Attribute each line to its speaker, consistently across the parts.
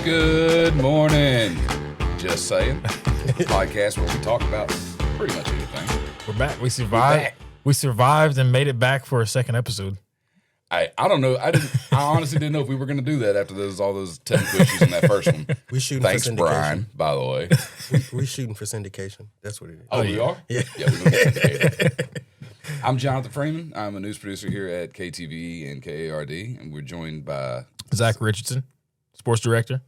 Speaker 1: Good morning. Just Sayin, podcast where we talk about pretty much anything.
Speaker 2: We're back. We survived. We survived and made it back for a second episode.
Speaker 1: I don't know. I honestly didn't know if we were going to do that after all those technical issues in that first one.
Speaker 3: We shooting
Speaker 1: Thanks,
Speaker 3: for syndication.
Speaker 1: Brian, by the way.
Speaker 3: We shooting for syndication. That's what it is.
Speaker 1: Oh, we are?
Speaker 3: Yeah.
Speaker 1: Yeah, we're going to syndicate. I'm Jonathan Freeman. I'm a news producer here at KTV and KARD, and we're joined by
Speaker 2: Zach Richardson, sports director.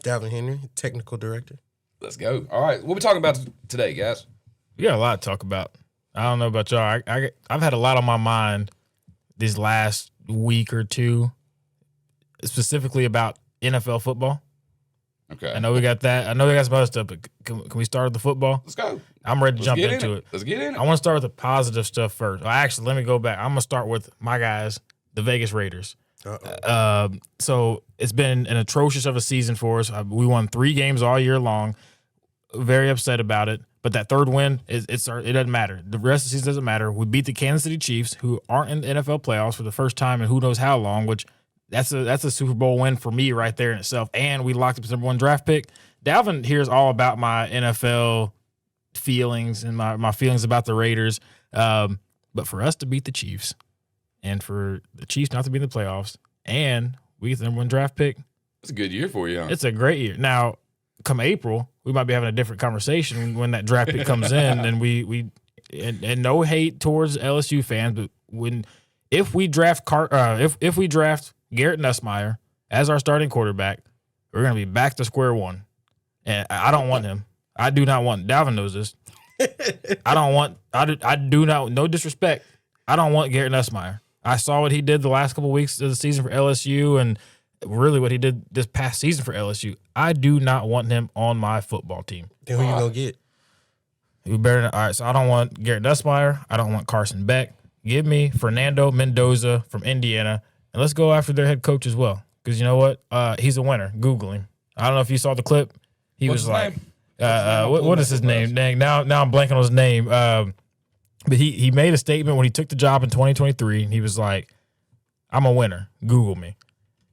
Speaker 3: Dalvin Henry, technical director.
Speaker 1: Let's go. All right. What are we talking about today, guys?
Speaker 2: We got a lot to talk about. I don't know about y'all. I've had a lot on my mind this last week or two, specifically about NFL football.
Speaker 1: Okay.
Speaker 2: I know we got that. I know we got some other stuff, but can we start with the football?
Speaker 1: Let's go.
Speaker 2: I'm ready to jump into it.
Speaker 1: Let's get in it.
Speaker 2: I want to start with the positive stuff first. Well, actually, let me go back. I'm going to start with my guys, the Vegas Raiders. So it's been an atrocious of a season for us. We won 3 games all year long. Very upset about it. But that third win, it doesn't matter. The rest of the season doesn't matter. We beat the Kansas City Chiefs, who aren't in the NFL playoffs for the first time in who knows how long, which that's a Super Bowl win for me right there in itself. And we locked up the #1 draft pick. Dalvin hears all about my NFL feelings and my feelings about the Raiders. But for us to beat the Chiefs and for the Chiefs not to be in the playoffs and we get the #1 draft pick,
Speaker 1: It's a good year for you, huh?
Speaker 2: it's a great year. Now, come April, we might be having a different conversation when that draft pick comes in, and we no hate towards LSU fans, but if we draft Garrett Nussmeier as our starting quarterback, we're going to be back to square one, and I don't want him. I do not want. Dalvin knows this. I do not. No disrespect. I don't want Garrett Nussmeier. I saw what he did the last couple of weeks of the season for LSU, and really what he did this past season for LSU. I do not want him on my football team.
Speaker 3: Then who you gonna get?
Speaker 2: You better not. All right, so I don't want Garrett Nussmeier. I don't want Carson Beck. Give me Fernando Mendoza from Indiana, and let's go after their head coach as well. Because you know what? He's a winner. Google him. I don't know if you saw the clip. He
Speaker 1: What's
Speaker 2: was
Speaker 1: his
Speaker 2: like,
Speaker 1: name?
Speaker 2: what is his name? Dang, now I'm blanking on his name. But he made a statement when he took the job in 2023, and he was like, I'm a winner. Google me.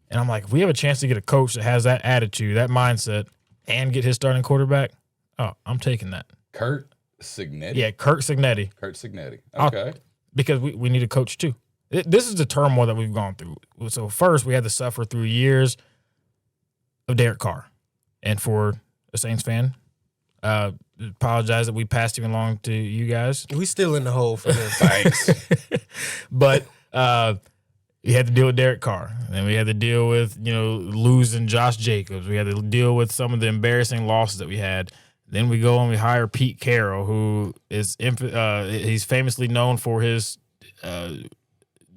Speaker 2: And I'm like, if we have a chance to get a coach that has that attitude, that mindset, and get his starting quarterback, I'm taking that.
Speaker 1: Kurt Cignetti.
Speaker 2: Yeah, Kurt Cignetti.
Speaker 1: Kurt Cignetti. Okay.
Speaker 2: Because we need a coach too. This is the turmoil that we've gone through. So first, we had to suffer through years of Derek Carr. And for a Saints fan, apologize that we passed him along to you guys.
Speaker 3: We still in the hole for this.
Speaker 1: Thanks.
Speaker 2: But we had to deal with Derek Carr. And then we had to deal with, losing Josh Jacobs. We had to deal with some of the embarrassing losses that we had. Then we go and we hire Pete Carroll, who is he's famously known for his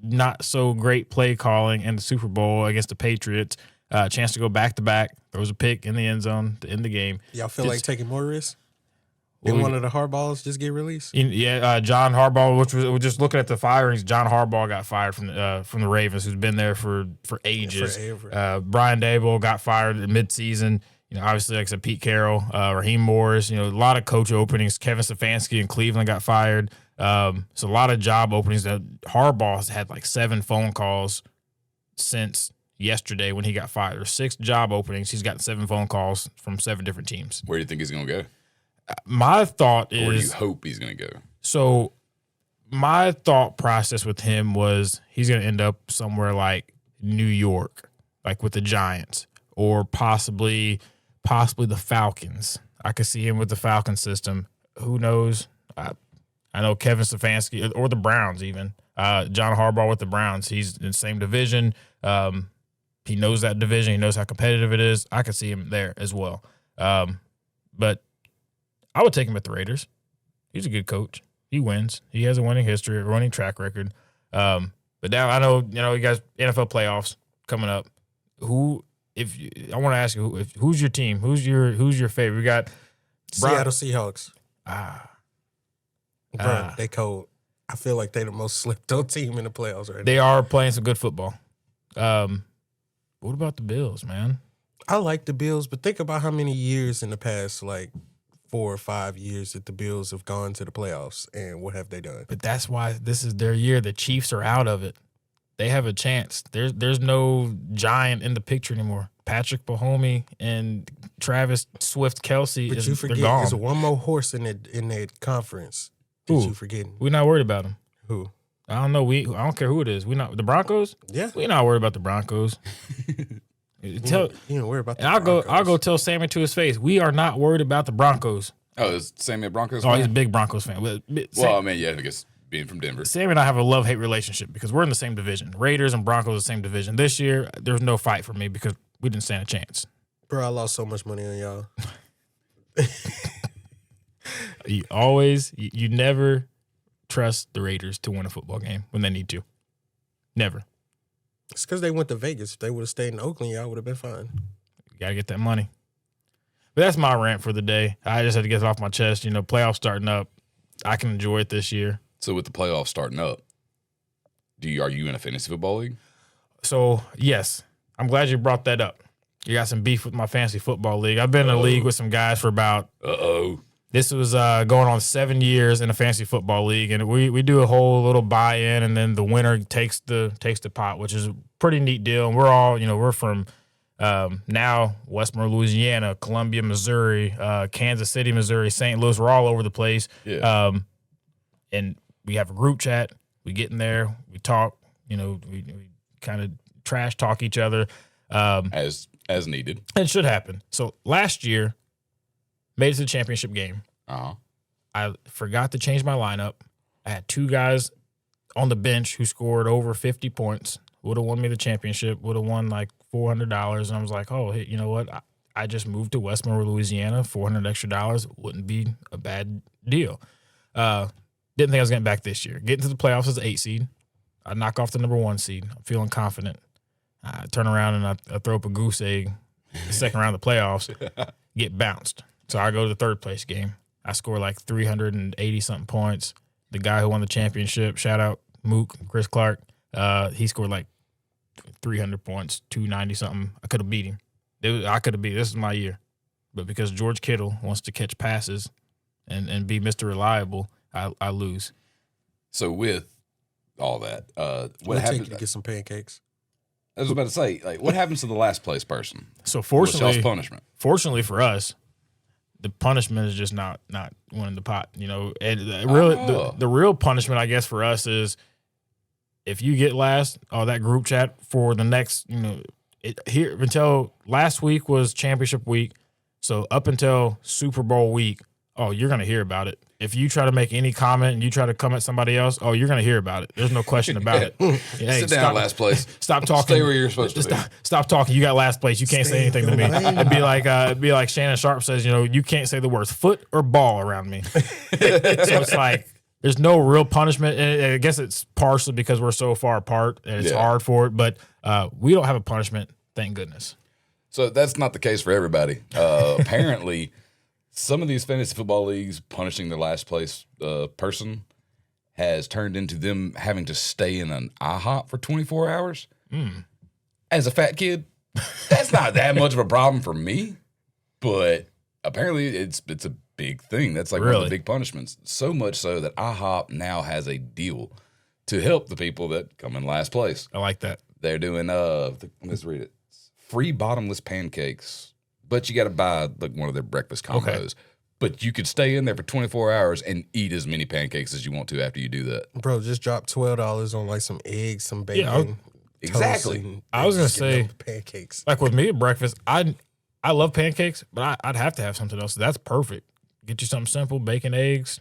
Speaker 2: not so great play calling in the Super Bowl against the Patriots. Chance to go back-to-back. There was a pick in the end zone to end the game.
Speaker 3: Y'all feel like taking more risks? Did one of the Hardballs just get released?
Speaker 2: Yeah, John Harbaugh, which was we're just looking at the firings. John Harbaugh got fired from the Ravens, who's been there for ages. Brian Daboll got fired at midseason. Obviously, like I said, Pete Carroll, Raheem Morris. A lot of coach openings. Kevin Stefanski in Cleveland got fired. So a lot of job openings. That Harbaugh has had like 7 phone calls since yesterday when he got fired. There's 6 job openings. He's gotten 7 phone calls from 7 different teams.
Speaker 1: Where do you think he's going to go?
Speaker 2: My thought is...
Speaker 1: Where do you hope he's going to go?
Speaker 2: So my thought process with him was he's going to end up somewhere like New York, like with the Giants, or possibly the Falcons. I could see him with the Falcon system. Who knows? I know Kevin Stefanski, or the Browns even. John Harbaugh with the Browns. He's in the same division. He knows that division. He knows how competitive it is. I could see him there as well. But I would take him at the Raiders. He's a good coach. He wins. He has a winning history, a winning track record. But now I know, you guys, NFL playoffs coming up. I want to ask you, who's your team? Who's your favorite? We got
Speaker 3: Seattle Seahawks.
Speaker 2: Bro,
Speaker 3: they cold. I feel like they the most slept on team in the playoffs right now.
Speaker 2: They are playing some good football. What about the Bills, man?
Speaker 3: I like the Bills, but think about how many years in the past, like 4 or 5 years, that the Bills have gone to the playoffs, and what have they done?
Speaker 2: But that's why this is their year. The Chiefs are out of it. they have a chance. There's no giant in the picture anymore. Patrick Mahomes and Travis Swift Kelsey,
Speaker 3: But you forget,
Speaker 2: they're gone.
Speaker 3: there's one more horse in that conference that
Speaker 2: Who?
Speaker 3: you forgetting.
Speaker 2: We're not worried about them.
Speaker 3: Who?
Speaker 2: I don't know. I don't care who it is. We not the Broncos.
Speaker 3: Yeah.
Speaker 2: We're not worried about the Broncos.
Speaker 3: You don't worry about the
Speaker 2: I'll
Speaker 3: Broncos.
Speaker 2: go tell Sammy to his face. We are not worried about the Broncos.
Speaker 1: Oh, is Sammy a Broncos
Speaker 2: Oh,
Speaker 1: fan?
Speaker 2: he's a big Broncos fan.
Speaker 1: Well, I mean, yeah, I guess being from Denver.
Speaker 2: Sammy and I have a love-hate relationship because we're in the same division. Raiders and Broncos are the same division. This year, there's no fight for me because we didn't stand a chance.
Speaker 3: Bro, I lost so much money on y'all.
Speaker 2: You never trust the Raiders to win a football game when they need to. Never.
Speaker 3: It's because they went to Vegas. If they would have stayed in Oakland, y'all would have been fine.
Speaker 2: You got to get that money. But that's my rant for the day. I just had to get it off my chest. Playoffs starting up. I can enjoy it this year.
Speaker 1: So with the playoffs starting up, are you in a fantasy football league?
Speaker 2: So, yes, I'm glad you brought that up. You got some beef with my fantasy football league. I've been in a league with some guys for about this was going on 7 years in a fantasy football league, and we do a whole little buy-in, and then the winner takes the pot, which is a pretty neat deal. And we're all, we're from now Westmore, Louisiana, Columbia, Missouri, Kansas City, Missouri, St. Louis. We're all over the place.
Speaker 1: Yeah.
Speaker 2: And we have a group chat. We get in there, we talk. We kind of trash talk each other.
Speaker 1: As needed.
Speaker 2: It should happen. So last year, made it to the championship game.
Speaker 1: Uh-huh.
Speaker 2: I forgot to change my lineup. I had two guys on the bench who scored over 50 points. Would have won me the championship. Would have won like $400. And I was like, oh, hey, you know what? I just moved to Westmore, Louisiana. $400 extra wouldn't be a bad deal. Didn't think I was getting back this year. Getting to the playoffs as an 8 seed. I knock off the number 1 seed. I'm feeling confident. I turn around and I throw up a goose egg the second round of the playoffs, get bounced. So I go to the third place game. I score like 380-something points. The guy who won the championship, shout out Mook, Chris Clark, he scored like 300 points, 290-something. I could have beat him. This is my year. But because George Kittle wants to catch passes and be Mr. Reliable, I lose.
Speaker 1: So with all that,
Speaker 3: What happened to get some pancakes?
Speaker 1: I was about to say, like, what happens to the last place person?
Speaker 2: So
Speaker 1: What's y'all's punishment?
Speaker 2: Fortunately for us, the punishment is just not winning the pot. The real punishment, I guess, for us is if you get last, that group chat for the next, here until last week was championship week. So up until Super Bowl week, you're going to hear about it. If you try to make any comment and you try to come at somebody else, you're going to hear about it. There's no question about it. Hey,
Speaker 1: Sit down, last place.
Speaker 2: Stop talking.
Speaker 1: Stay where you're supposed to be.
Speaker 2: Stop talking. You got last place. You can't say anything to me. It'd be like Shannon Sharp says, you can't say the words foot or ball around me. So it's like there's no real punishment. And I guess it's partially because we're so far apart and it's hard for it. But we don't have a punishment, thank goodness.
Speaker 1: So that's not the case for everybody. Apparently, some of these fantasy football leagues punishing their last place person has turned into them having to stay in an IHOP for 24 hours. As a fat kid, that's not that much of a problem for me, but apparently it's a big thing. That's like one of the big punishments. So much so that IHOP now has a deal to help the people that come in last place.
Speaker 2: I like that.
Speaker 1: They're doing let's read it. Free bottomless pancakes. But you got to buy like one of their breakfast combos. Okay. But you could stay in there for 24 hours and eat as many pancakes as you want to after you do that.
Speaker 3: Bro, just drop $12 on like some eggs, some bacon.
Speaker 1: Yeah, exactly.
Speaker 2: I was going to say
Speaker 3: pancakes.
Speaker 2: Like with me at breakfast, I love pancakes, but I'd have to have something else. That's perfect. Get you something simple, bacon, eggs,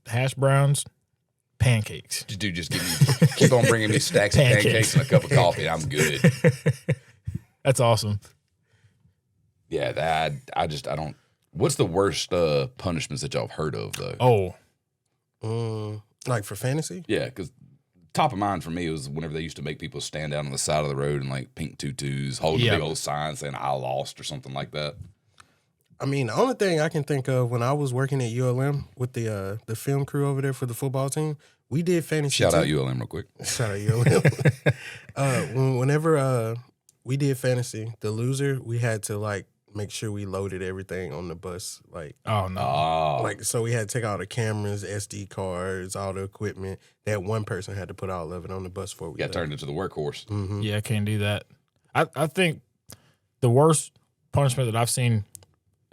Speaker 2: hash browns, pancakes.
Speaker 1: Dude, just keep on bringing me stacks of pancakes and a cup of coffee. I'm good.
Speaker 2: That's awesome.
Speaker 1: Yeah, I don't. What's the worst punishments that y'all have heard of, though?
Speaker 3: Like for fantasy?
Speaker 1: Yeah, because top of mind for me was whenever they used to make people stand out on the side of the road in like pink tutus, holding a big old sign saying "I lost" or something like that.
Speaker 3: I mean, the only thing I can think of when I was working at ULM with the film crew over there for the football team, we did fantasy.
Speaker 1: Shout out ULM real quick.
Speaker 3: Shout out ULM. Whenever we did fantasy, the loser, we had to like make sure we loaded everything on the bus. Like,
Speaker 2: Oh no.
Speaker 3: like so we had to take all the cameras, SD cards, all the equipment. That one person had to put all of it on the bus before we
Speaker 1: Got
Speaker 3: left.
Speaker 1: turned into the workhorse.
Speaker 3: Mm-hmm.
Speaker 2: Yeah, I can't do that. I think the worst punishment that I've seen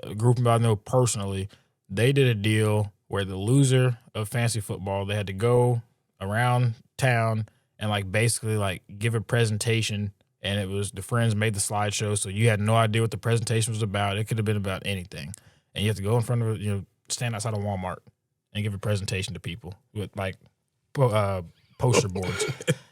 Speaker 2: a group I know personally, they did a deal where the loser of fantasy football, they had to go around town and like basically like give a presentation, and it was the friends made the slideshow, so you had no idea what the presentation was about. It could have been about anything, and you have to go in front of stand outside of Walmart and give a presentation to people with like poster boards.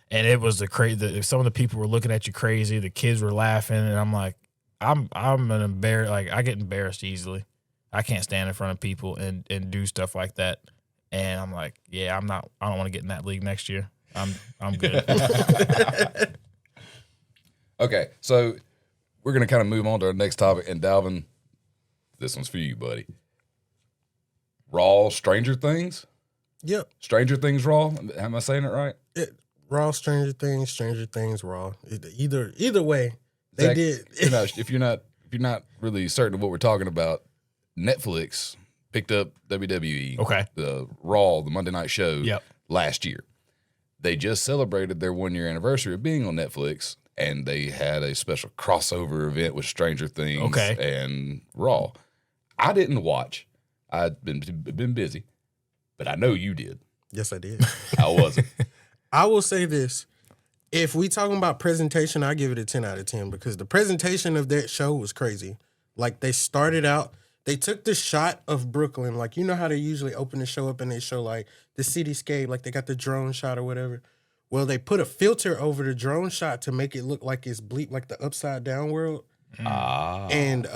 Speaker 2: And it was some of the people were looking at you crazy. The kids were laughing, and I'm like, I'm an embarrassed. Like I get embarrassed easily. I can't stand in front of people and do stuff like that. And I'm like, yeah, I don't want to get in that league next year. I'm good.
Speaker 1: Okay, so we're gonna kind of move on to our next topic. And Dalvin, this one's for you, buddy. Raw Stranger Things.
Speaker 3: Yep.
Speaker 1: Stranger Things Raw. Am I saying it right?
Speaker 3: Raw Stranger Things Raw. Either way, they
Speaker 1: Zach,
Speaker 3: did.
Speaker 1: if you're not really certain of what we're talking about, Netflix picked up WWE.
Speaker 2: Okay.
Speaker 1: The Raw, the Monday night show.
Speaker 2: Yep.
Speaker 1: Last year, they just celebrated their 1-year anniversary of being on Netflix, and they had a special crossover event with Stranger Things and Raw. I didn't watch. I'd been busy, but I know you did.
Speaker 3: Yes, I did.
Speaker 1: I wasn't.
Speaker 3: I will say this. If we talking about presentation, I give it a 10 out of 10 because the presentation of that show was crazy. Like they started out, they took the shot of Brooklyn. Like, you know how they usually open the show up and they show like the cityscape, like they got the drone shot or whatever. Well, they put a filter over the drone shot to make it look like it's like the upside down world. And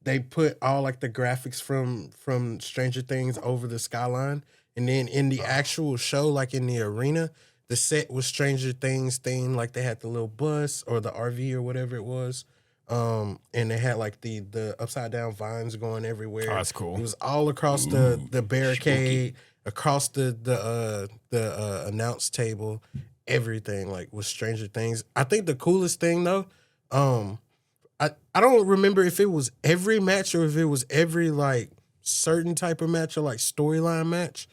Speaker 3: they put all like the graphics from Stranger Things over the skyline. And then in the actual show, like in the arena, the set was Stranger Things themed. Like they had the little bus or the RV or whatever it was. And they had like the upside down vines going everywhere.
Speaker 2: Oh, that's cool.
Speaker 3: It was all across the barricade, across the announce table, everything like was Stranger Things. I think the coolest thing though, I don't remember if it was every match or if it was every like certain type of match or like storyline match,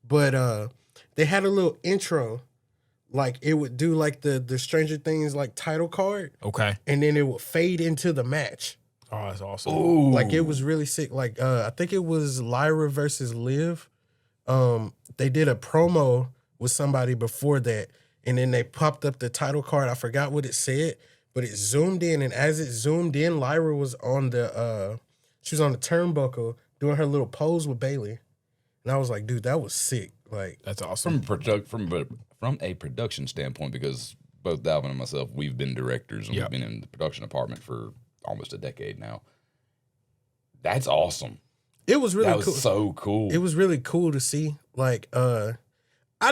Speaker 3: but they had a little intro, like it would do like the Stranger Things like title card,
Speaker 2: Okay.
Speaker 3: and then it would fade into the match.
Speaker 2: Oh, that's awesome.
Speaker 1: Ooh.
Speaker 3: Like it was really sick. Like I think it was Lyra versus Liv. They did a promo with somebody before that, and then they popped up the title card. I forgot what it said, but it zoomed in, and as it zoomed in, Lyra was on the she was on the turnbuckle doing her little pose with Bailey, and I was like, dude, that was sick. Like
Speaker 2: That's awesome.
Speaker 1: From a production standpoint, because both Dalvin and myself, we've been directors and
Speaker 2: Yep.
Speaker 1: we've been in the production department for almost a decade now. That's awesome.
Speaker 3: it was really
Speaker 1: That was
Speaker 3: cool.
Speaker 1: so cool.
Speaker 3: It was really cool to see. Like, I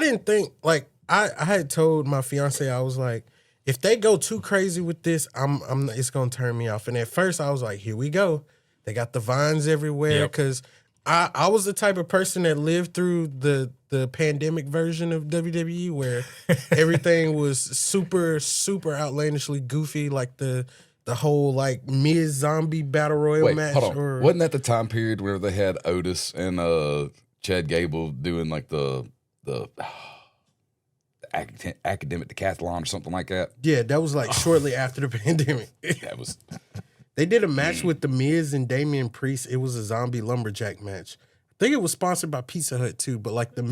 Speaker 3: didn't think like I had told my fiance, I was like, if they go too crazy with this, it's gonna turn me off. And at first I was like, here we go. They got the vines everywhere
Speaker 2: Yep.
Speaker 3: because I was the type of person that lived through the pandemic version of WWE where everything was super, super outlandishly goofy, like the whole like Miz zombie battle royal
Speaker 1: Wait,
Speaker 3: match.
Speaker 1: hold on.
Speaker 3: Or
Speaker 1: Wasn't that the time period where they had Otis and Chad Gable doing like the academic decathlon or something like that?
Speaker 3: yeah, that was like shortly after the pandemic.
Speaker 1: That was
Speaker 3: They did a match with The Miz and Damian Priest. It was a zombie lumberjack match. I think it was sponsored by Pizza Hut too, but like the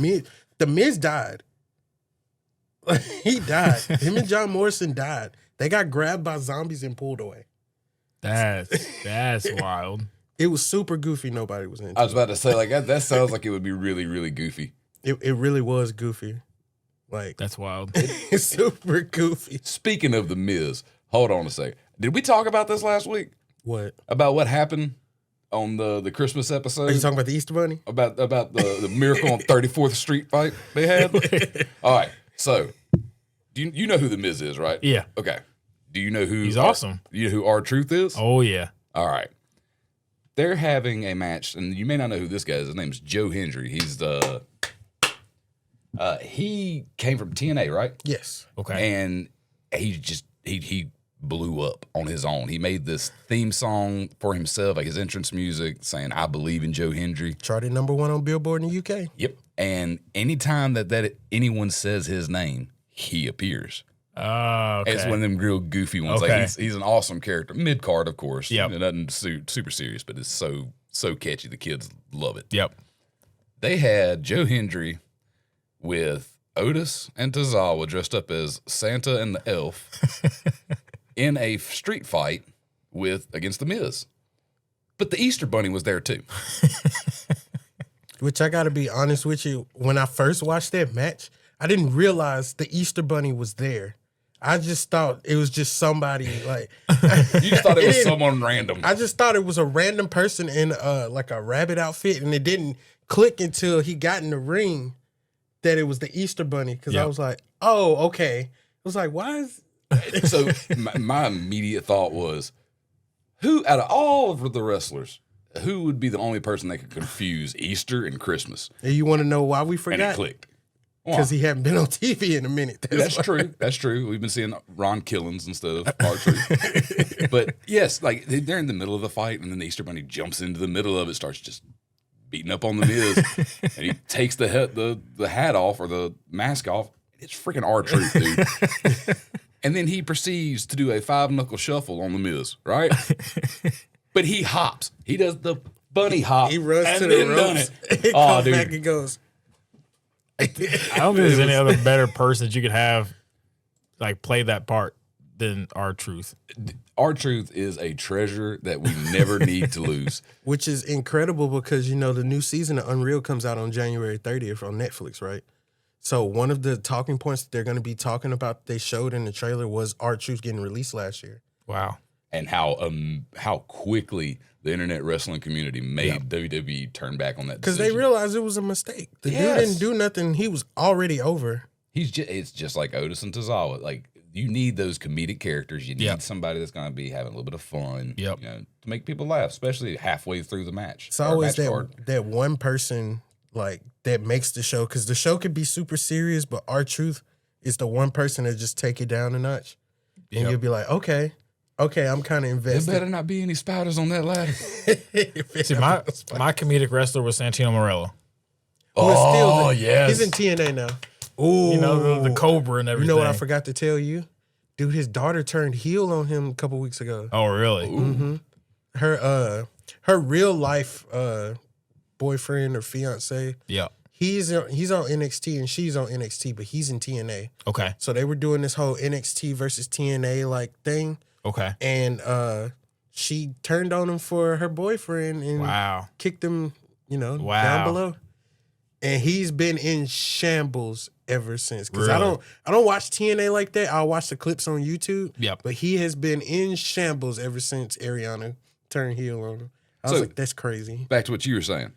Speaker 3: Miz died. Like, he died. Him and John Morrison died. They got grabbed by zombies and pulled away.
Speaker 2: That's wild.
Speaker 3: It was super goofy. Nobody was into
Speaker 1: I was about to say, like, that sounds like it would be really, really goofy.
Speaker 3: it really was goofy. Like,
Speaker 2: That's wild.
Speaker 3: it's super goofy.
Speaker 1: Speaking of the Miz, hold on a second. Did we talk about this last week?
Speaker 3: What?
Speaker 1: About what happened on the Christmas episode?
Speaker 3: Are you talking about the Easter Bunny?
Speaker 1: About the Miracle on 34th Street fight they had? All right. So, do you know who the Miz is, right?
Speaker 2: Yeah.
Speaker 1: Okay. Do you know who
Speaker 2: He's awesome.
Speaker 1: Do you know who R-Truth is?
Speaker 2: Oh yeah.
Speaker 1: All right. They're having a match, and you may not know who this guy is. His name's Joe Hendry. He's the he came from TNA, right?
Speaker 3: Yes.
Speaker 2: Okay.
Speaker 1: And he blew up on his own. He made this theme song for himself, like his entrance music, saying "I believe in Joe Hendry."
Speaker 3: Charted #1 on Billboard in the UK.
Speaker 1: Yep. And anytime that anyone says his name, he appears.
Speaker 2: Oh, okay.
Speaker 1: It's one of them real goofy ones.
Speaker 2: Okay.
Speaker 1: Like he's an awesome character. Mid card, of course.
Speaker 2: Yep.
Speaker 1: Nothing super serious, but it's so catchy. The kids love it.
Speaker 2: Yep.
Speaker 1: They had Joe Hendry with Otis and Tozawa dressed up as Santa and the Elf in a street fight against the Miz. But the Easter Bunny was there too.
Speaker 3: Which I got to be honest with you, when I first watched that match, I didn't realize the Easter Bunny was there. I just thought it was just somebody like.
Speaker 1: You just thought it was someone random.
Speaker 3: I just thought it was a random person in like a rabbit outfit, and it didn't click until he got in the ring that it was the Easter Bunny. Because I was like, oh, okay. I was like, why is?
Speaker 1: So my immediate thought was, who out of all of the wrestlers, who would be the only person that could confuse Easter and Christmas?
Speaker 3: And you want to know why we
Speaker 1: And
Speaker 3: forgot?
Speaker 1: it clicked.
Speaker 3: Because he hadn't been on TV in a minute.
Speaker 1: That's true. That's true. We've been seeing Ron Killings instead of R-Truth. But yes, like they're in the middle of the fight, and then the Easter Bunny jumps into the middle of it, starts just beating up on the Miz, and he takes the hat off or the mask off. It's freaking R-Truth, dude. And then he proceeds to do a 5-knuckle shuffle on the Miz, right? But he hops. He does the bunny hop.
Speaker 3: He runs
Speaker 1: and
Speaker 3: to the
Speaker 1: then done
Speaker 3: ropes.
Speaker 1: it.
Speaker 3: He
Speaker 1: Oh,
Speaker 3: comes
Speaker 1: dude.
Speaker 3: back and goes.
Speaker 2: I don't think there's any other better person that you could have like play that part than R-Truth.
Speaker 1: R-Truth is a treasure that we never need to lose.
Speaker 3: Which is incredible because, you know, the new season of Unreal comes out on January 30th on Netflix, right? So one of the talking points that they're going to be talking about they showed in the trailer was R-Truth getting released last year.
Speaker 2: Wow.
Speaker 1: And how quickly the internet wrestling community made WWE turn back on that
Speaker 3: Because
Speaker 1: decision.
Speaker 3: they realized it was a mistake. The dude didn't do nothing. He was already over.
Speaker 1: It's just like Otis and Tozawa. Like, you need those comedic characters. You need somebody that's going to be having a little bit of fun, you know, to make people laugh, especially halfway through the match.
Speaker 3: It's always that one person like that makes the show, because the show could be super serious, but R-Truth is the one person that just take it down a notch. And you'll be like, okay, I'm kind of invested.
Speaker 1: There better not be any spiders on that ladder.
Speaker 2: See, my comedic wrestler was Santino Morello.
Speaker 1: Yes.
Speaker 3: He's in TNA now. Ooh.
Speaker 2: You know, the Cobra and everything.
Speaker 3: You know what I forgot to tell you? Dude, his daughter turned heel on him a couple weeks ago.
Speaker 2: Oh, really?
Speaker 3: Mm-hmm. Her real life boyfriend or fiance.
Speaker 2: Yeah.
Speaker 3: He's on NXT and she's on NXT, but he's in TNA.
Speaker 2: Okay.
Speaker 3: So they were doing this whole NXT versus TNA like thing.
Speaker 2: Okay.
Speaker 3: And she turned on him for her boyfriend and kicked him, down below. And he's been in shambles ever since. Because
Speaker 2: really?
Speaker 3: I don't watch TNA like that. I'll watch the clips on YouTube.
Speaker 2: Yep.
Speaker 3: But he has been in shambles ever since Ariana turned heel on him. I was like, that's crazy.
Speaker 1: Back to what you were saying.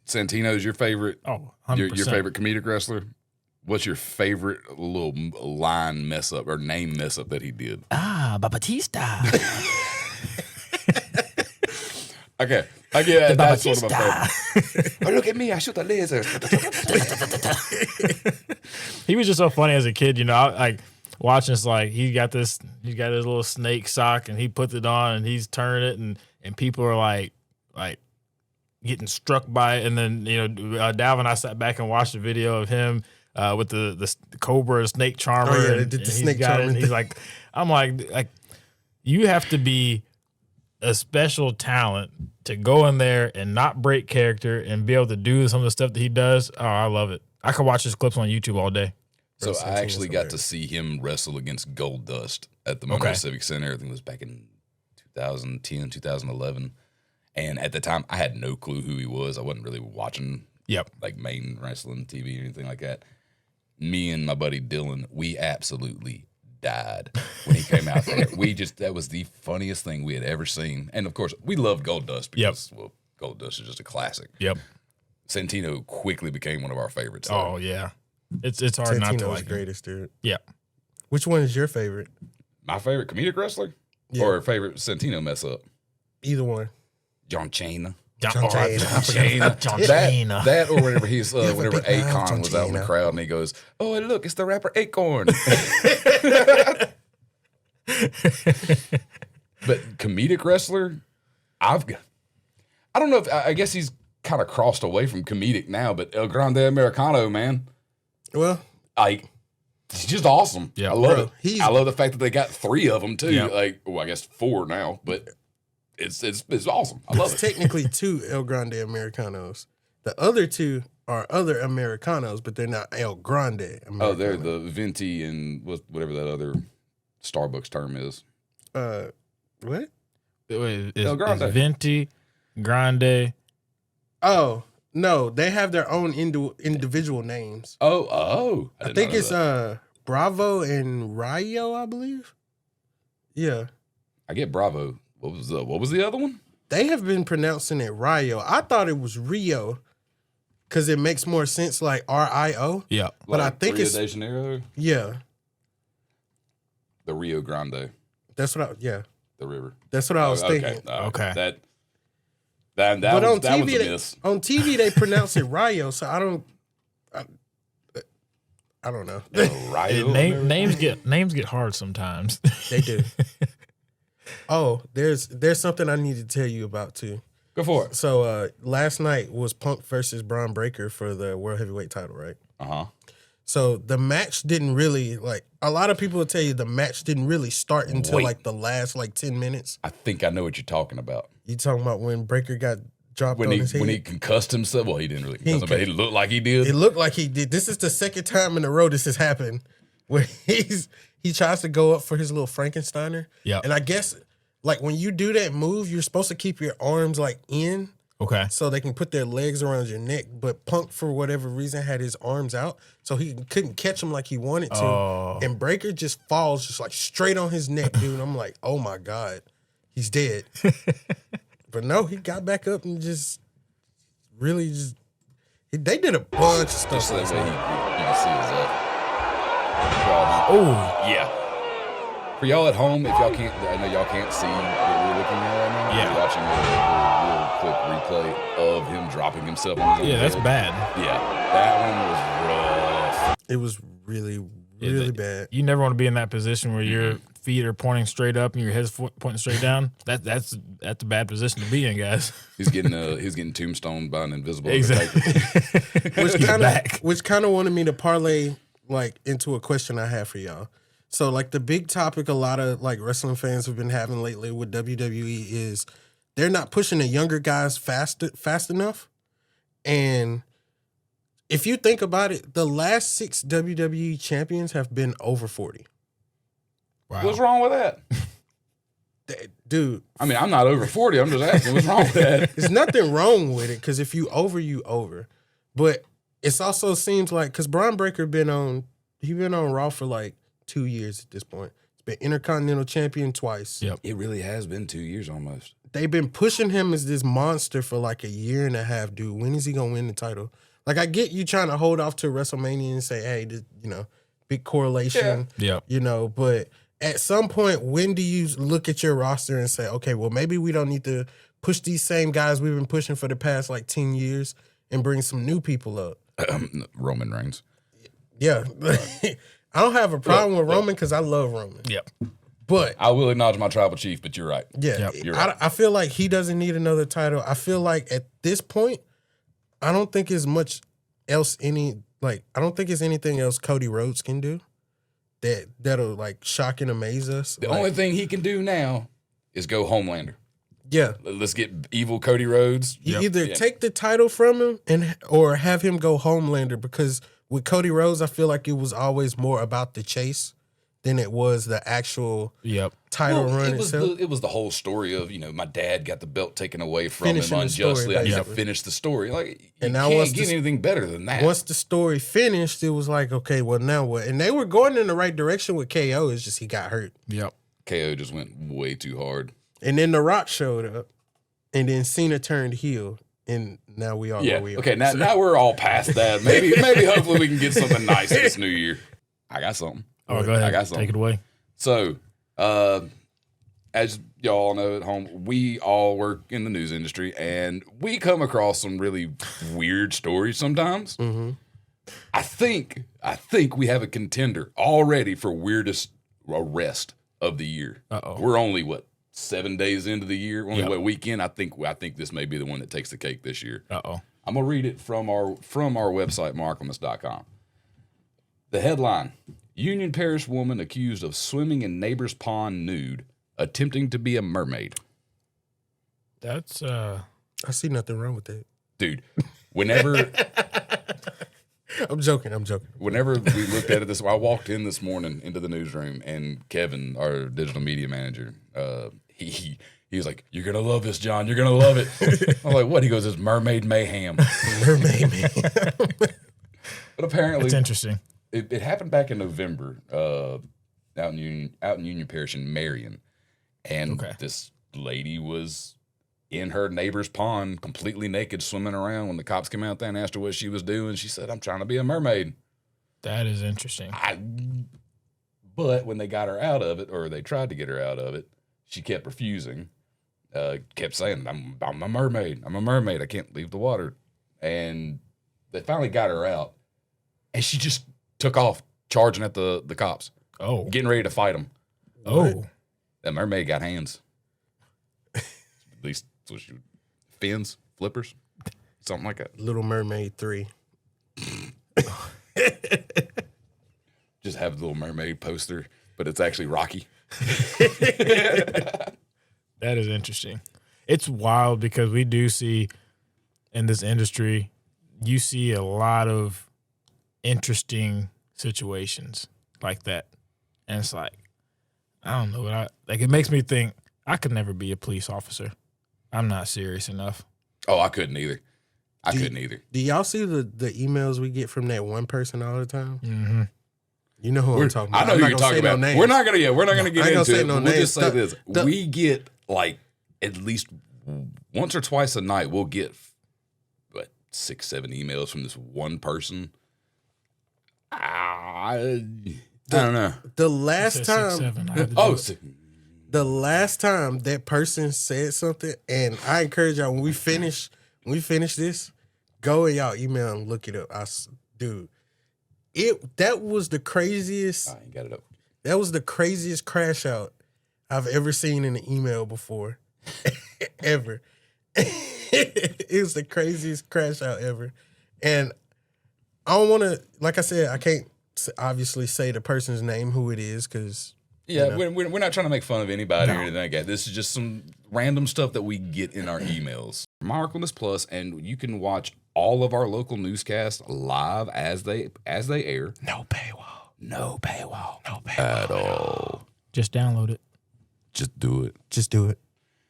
Speaker 1: Santino's your favorite.
Speaker 2: Oh, 100%.
Speaker 1: Your favorite comedic wrestler. What's your favorite little line mess up or name mess up that he did?
Speaker 2: Batista.
Speaker 1: Okay. I get that. That's one of my favorites. Oh, look at me. I shoot a laser.
Speaker 2: He was just so funny as a kid, like watching this, like he's got his little snake sock and he puts it on and he's turning it and people are like getting struck by it. And then, Dalvin and I sat back and watched the video of him with the Cobra snake charmer.
Speaker 3: Oh, yeah,
Speaker 2: and,
Speaker 3: the
Speaker 2: and
Speaker 3: snake
Speaker 2: he's got it,
Speaker 3: charmer.
Speaker 2: and he's like, I'm like, you have to be a special talent to go in there and not break character and be able to do some of the stuff that he does. Oh, I love it. I could watch his clips on YouTube all day.
Speaker 1: So I actually got to see him wrestle against Gold Dust at the Monroe Civic Center. I think it was back in 2010, 2011. And at the time, I had no clue who he was. I wasn't really watching like main wrestling TV or anything like that. Me and my buddy Dylan, we absolutely died when he came out there. That was the funniest thing we had ever seen. And of course, we loved Gold Dust because, well, Gold Dust is just a classic.
Speaker 2: Yep.
Speaker 1: Santino quickly became one of our favorites.
Speaker 2: Oh, yeah. It's hard not to like
Speaker 3: the greatest, dude.
Speaker 2: Yeah.
Speaker 3: Which one is your favorite?
Speaker 1: My favorite comedic wrestler? Yeah. Or favorite Santino mess up?
Speaker 3: Either one.
Speaker 1: John Cena.
Speaker 3: John Cena.
Speaker 1: That or whenever he's whenever Akon was out in the crowd and he goes, "Oh, and look, it's the rapper Acorn." But comedic wrestler, I don't know if I guess he's kind of crossed away from comedic now, but El Grande Americano, man,
Speaker 3: Well,
Speaker 1: like he's just awesome.
Speaker 2: Yeah.
Speaker 1: I love
Speaker 3: Bro,
Speaker 1: it. I love the fact that they got 3 of them too.
Speaker 2: Yeah.
Speaker 1: Like, well, I guess 4 now, but it's awesome. I love
Speaker 3: it's
Speaker 1: it.
Speaker 3: technically 2 El Grande Americanos. The other 2 are other Americanos, but they're not El Grande Americano.
Speaker 1: Oh, they're the venti and whatever that other Starbucks term is.
Speaker 3: What?
Speaker 2: Is
Speaker 1: Grande.
Speaker 2: Venti, Grande.
Speaker 3: Oh, no, they have their own individual names.
Speaker 1: Oh.
Speaker 3: I think it's Bravo and Rayo, I believe. Yeah.
Speaker 1: I get Bravo. What was the other one?
Speaker 3: They have been pronouncing it Rayo. I thought it was Rio because it makes more sense like RIO.
Speaker 2: Yeah.
Speaker 3: But I think
Speaker 1: Rio
Speaker 3: it's-
Speaker 1: de Janeiro,
Speaker 3: Yeah.
Speaker 1: the Rio Grande,
Speaker 3: That's what
Speaker 1: the river.
Speaker 3: That's what I was thinking.
Speaker 2: Okay.
Speaker 1: That
Speaker 3: But
Speaker 1: was,
Speaker 3: on
Speaker 1: that was
Speaker 3: TV,
Speaker 1: a miss.
Speaker 3: on TV they pronounce it Rayo, so I don't know.
Speaker 1: Rio.
Speaker 2: Names get hard sometimes.
Speaker 3: They do. Oh, there's something I need to tell you about too.
Speaker 1: Go for it.
Speaker 3: So last night was Punk versus Braun Breaker for the World Heavyweight title, right?
Speaker 1: Uh-huh.
Speaker 3: So the match didn't really a lot of people will tell you the match didn't really start until
Speaker 1: Wait.
Speaker 3: like the last 10 minutes.
Speaker 1: I think I know what you're talking about.
Speaker 3: You talking about when Breaker got dropped
Speaker 1: When
Speaker 3: on
Speaker 1: he
Speaker 3: his head?
Speaker 1: when he concussed himself. Well, he didn't really concuss
Speaker 3: didn't
Speaker 1: himself, but he looked like he did.
Speaker 3: It looked like he did. This is the second time in a row this has happened where he tries to go up for his little Frankensteiner.
Speaker 2: Yeah.
Speaker 3: And I guess when you do that move, you're supposed to keep your arms in
Speaker 2: Okay.
Speaker 3: so they can put their legs around your neck. But Punk, for whatever reason, had his arms out, so he couldn't catch him like he wanted to.
Speaker 2: Oh.
Speaker 3: And Breaker just falls straight on his neck, dude. I'm like, oh my God, he's dead. But no, he got back up and just really just. They did a bunch of stuff.
Speaker 1: Just so that
Speaker 3: last
Speaker 1: way
Speaker 3: night.
Speaker 1: you can see his
Speaker 2: Oh.
Speaker 1: yeah. For y'all at home, if y'all can't, I know y'all can't see what we're looking at right now.
Speaker 2: Yeah.
Speaker 1: We're watching a real quick replay of him dropping himself on his own
Speaker 2: Yeah, that's
Speaker 1: head.
Speaker 2: bad.
Speaker 1: Yeah, that one was rough.
Speaker 3: It was really, really bad.
Speaker 2: You never want to be in that position where your feet are pointing straight up and your head's pointing straight down. That's a bad position to be in, guys.
Speaker 1: He's getting tombstoned by an invisible
Speaker 2: Exactly.
Speaker 1: Undertaker.
Speaker 3: Which kind of wanted me to parlay into a question I have for y'all. So the big topic a lot of wrestling fans have been having lately with WWE is they're not pushing the younger guys fast enough. And if you think about it, the last 6 WWE champions have been over 40.
Speaker 2: Wow.
Speaker 1: What's wrong with that?
Speaker 3: Dude,
Speaker 1: I mean, I'm not over 40. I'm just asking, what's wrong with that?
Speaker 3: there's nothing wrong with it because if you over. But it also seems because Braun Breaker been on Raw for 2 years at this point. He's been Intercontinental Champion twice.
Speaker 2: Yep.
Speaker 1: It really has been 2 years almost.
Speaker 3: They've been pushing him as this monster for a year and a half, dude. When is he gonna win the title? I get you trying to hold off to WrestleMania and say, hey, this, big correlation.
Speaker 2: Yeah.
Speaker 3: But at some point, when do you look at your roster and say, okay, well, maybe we don't need to push these same guys we've been pushing for the past 10 years and bring some new people up?
Speaker 1: Roman Reigns.
Speaker 3: Yeah. I don't have a problem with Roman because I love Roman.
Speaker 2: Yep.
Speaker 3: But
Speaker 1: I will acknowledge my tribal chief, but you're right.
Speaker 3: yeah,
Speaker 2: Yep.
Speaker 1: You're right.
Speaker 3: I feel like he doesn't need another title. I feel like at this point, I don't think there's much else I don't think there's anything else Cody Rhodes can do that'll shock and amaze us.
Speaker 1: The only thing he can do now is go Homelander.
Speaker 3: Yeah.
Speaker 1: Let's get evil Cody Rhodes.
Speaker 3: You either take the title from him or have him go Homelander because with Cody Rhodes, I feel like it was always more about the chase than it was the actual
Speaker 2: Yep.
Speaker 3: title run
Speaker 1: it was
Speaker 3: itself.
Speaker 1: it was the whole story of my dad got the belt taken away from
Speaker 3: Finishing
Speaker 1: him
Speaker 3: the story,
Speaker 1: unjustly. I need to
Speaker 3: basically.
Speaker 1: finish the story. You
Speaker 3: And now
Speaker 1: can't
Speaker 3: once
Speaker 1: get
Speaker 3: the-
Speaker 1: anything better than that.
Speaker 3: Once the story finished, it was okay, well, now what? And they were going in the right direction with KO. It's just he got hurt.
Speaker 2: Yep.
Speaker 1: KO just went way too hard.
Speaker 3: And then The Rock showed up, and then Cena turned heel, and now we are
Speaker 1: Yeah.
Speaker 3: where we are.
Speaker 1: Okay. Now we're all past that. Maybe hopefully we can get something nice this new year. I got something.
Speaker 2: Oh, go ahead.
Speaker 1: I got something.
Speaker 2: Take it away.
Speaker 1: So, as y'all know at home, we all work in the news industry, and we come across some really weird stories sometimes.
Speaker 3: Mm-hmm.
Speaker 1: I think we have a contender already for weirdest arrest of the year.
Speaker 2: Uh-oh.
Speaker 1: We're only, 7 days into the year? Only,
Speaker 2: Yep.
Speaker 1: weekend? I think this may be the one that takes the cake this year.
Speaker 2: Uh-oh.
Speaker 1: I'm going to read it from our website, marklemus.com. The headline, Union Parish woman accused of swimming in neighbor's pond nude, attempting to be a mermaid.
Speaker 2: That's,
Speaker 3: I see nothing wrong with that.
Speaker 1: Dude, whenever...
Speaker 3: I'm joking.
Speaker 1: Whenever we looked at it this way, I walked in this morning into the newsroom, and Kevin, our digital media manager, he was like, "You're gonna love this, John. You're gonna love it." I'm like, "What?" He goes, "It's mermaid mayhem."
Speaker 3: Mermaid man.
Speaker 1: But apparently,
Speaker 2: it's interesting.
Speaker 1: It happened back in November, out in Union Parish in Marion, and this lady was in her neighbor's pond, completely naked, swimming around. When the cops came out there and asked her what she was doing, she said, "I'm trying to be a mermaid."
Speaker 2: That is interesting.
Speaker 1: But when they got her out of it, or they tried to get her out of it, she kept refusing. Kept saying, I'm a mermaid. I'm a mermaid. I can't leave the water." And they finally got her out, and she just took off, charging at the cops.
Speaker 2: Oh.
Speaker 1: Getting ready to fight them.
Speaker 2: Oh.
Speaker 1: That mermaid got hands. At least that's what she would. Fins, flippers, something like that.
Speaker 3: Little Mermaid 3.
Speaker 1: Just have the Little Mermaid poster, but it's actually Rocky.
Speaker 2: That is interesting. It's wild because we do see in this industry, you see a lot of interesting situations like that. And it's like, I don't know. It makes me think I could never be a police officer. I'm not serious enough.
Speaker 1: Oh, I couldn't either. I couldn't either.
Speaker 3: Do y'all see the emails we get from that one person all the time?
Speaker 2: Mm-hmm.
Speaker 3: You know who I'm talking about.
Speaker 1: I know who you're talking about. We're not gonna get into it. We'll just say this. We get like at least once or twice a night, we'll get 6-7 emails from this one person. I don't know.
Speaker 3: The last time,
Speaker 2: 6, 7,
Speaker 3: the last time that person said something, and I encourage y'all when we finish this, go in y'all email and look it up. Dude, that was the craziest.
Speaker 1: I ain't got it up.
Speaker 3: That was the craziest crash out I've ever seen in an email before, ever. It was the craziest crash out ever, and I don't want to. Like I said, I can't obviously say the person's name, who it is, because
Speaker 1: we're not trying to make fun of anybody or anything like that. This is just some random stuff that we get in our emails. Marklemus Plus, and you can watch all of our local newscasts live as they air.
Speaker 3: No paywall.
Speaker 1: No paywall.
Speaker 3: No paywall
Speaker 1: at all.
Speaker 2: Just download it.
Speaker 1: Just do it.
Speaker 3: Just do it.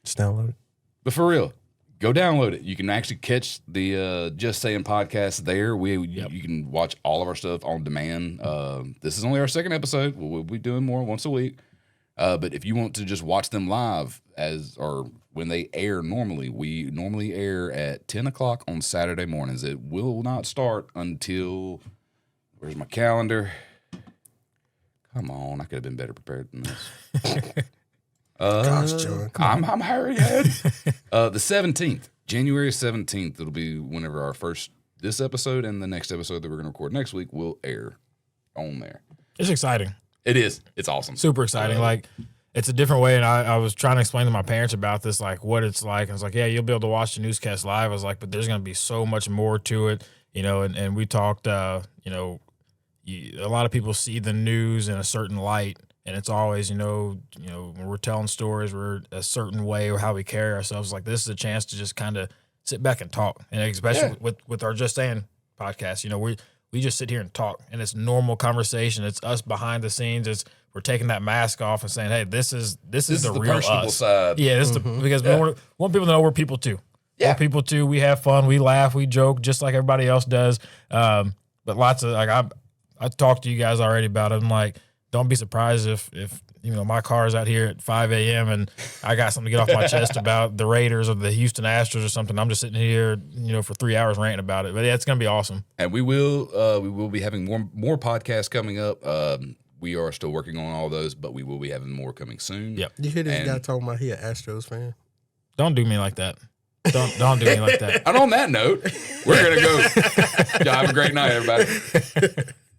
Speaker 3: Just download it.
Speaker 1: But for real, go download it. You can actually catch the Just Sayin podcast there. You can watch all of our stuff on demand. This is only our second episode. We'll be doing more once a week. But if you want to just watch them live or when they air normally, we normally air at 10 o'clock on Saturday mornings. It will not start until, where's my calendar? Come on, I could have been better prepared than this.
Speaker 3: Gosh, John.
Speaker 1: I'm hurrying. The 17th, January 17th, it'll be whenever our this episode and the next episode that we're going to record next week will air on there.
Speaker 2: It's exciting.
Speaker 1: It is. It's awesome.
Speaker 2: Super exciting. Like, it's a different way. And I was trying to explain to my parents about this, like what it's like. I was like, yeah, you'll be able to watch the newscast live. I was like, but there's going to be so much more to it, and we talked, a lot of people see the news in a certain light. And it's always, when we're telling stories, we're a certain way or how we carry ourselves. Like, this is a chance to just kind of sit back and talk. And especially with our Just Sayin podcast, we just sit here and talk. And it's normal conversation. It's us behind the scenes. We're taking that mask off and saying, hey, this is the real
Speaker 1: personable
Speaker 2: us.
Speaker 1: Side.
Speaker 2: Yeah, this is because we want people to know we're people too. Yeah. We're people too. We have fun. We laugh. We joke just like everybody else does. But lots of, I talked to you guys already about it. I'm like, don't be surprised if my car's out here at 5 a.m. and I got something to get off my chest about the Raiders or the Houston Astros or something. I'm just sitting here, for 3 hours ranting about it. But yeah, it's gonna be awesome.
Speaker 1: And we will be having more podcasts coming up. We are still working on all those, but we will be having more coming soon.
Speaker 3: Yep. You hear this guy talking about he an Astros fan?
Speaker 2: Don't do me like that. Don't do me like that.
Speaker 1: And on that note, we're gonna go. Y'all have a great night, everybody.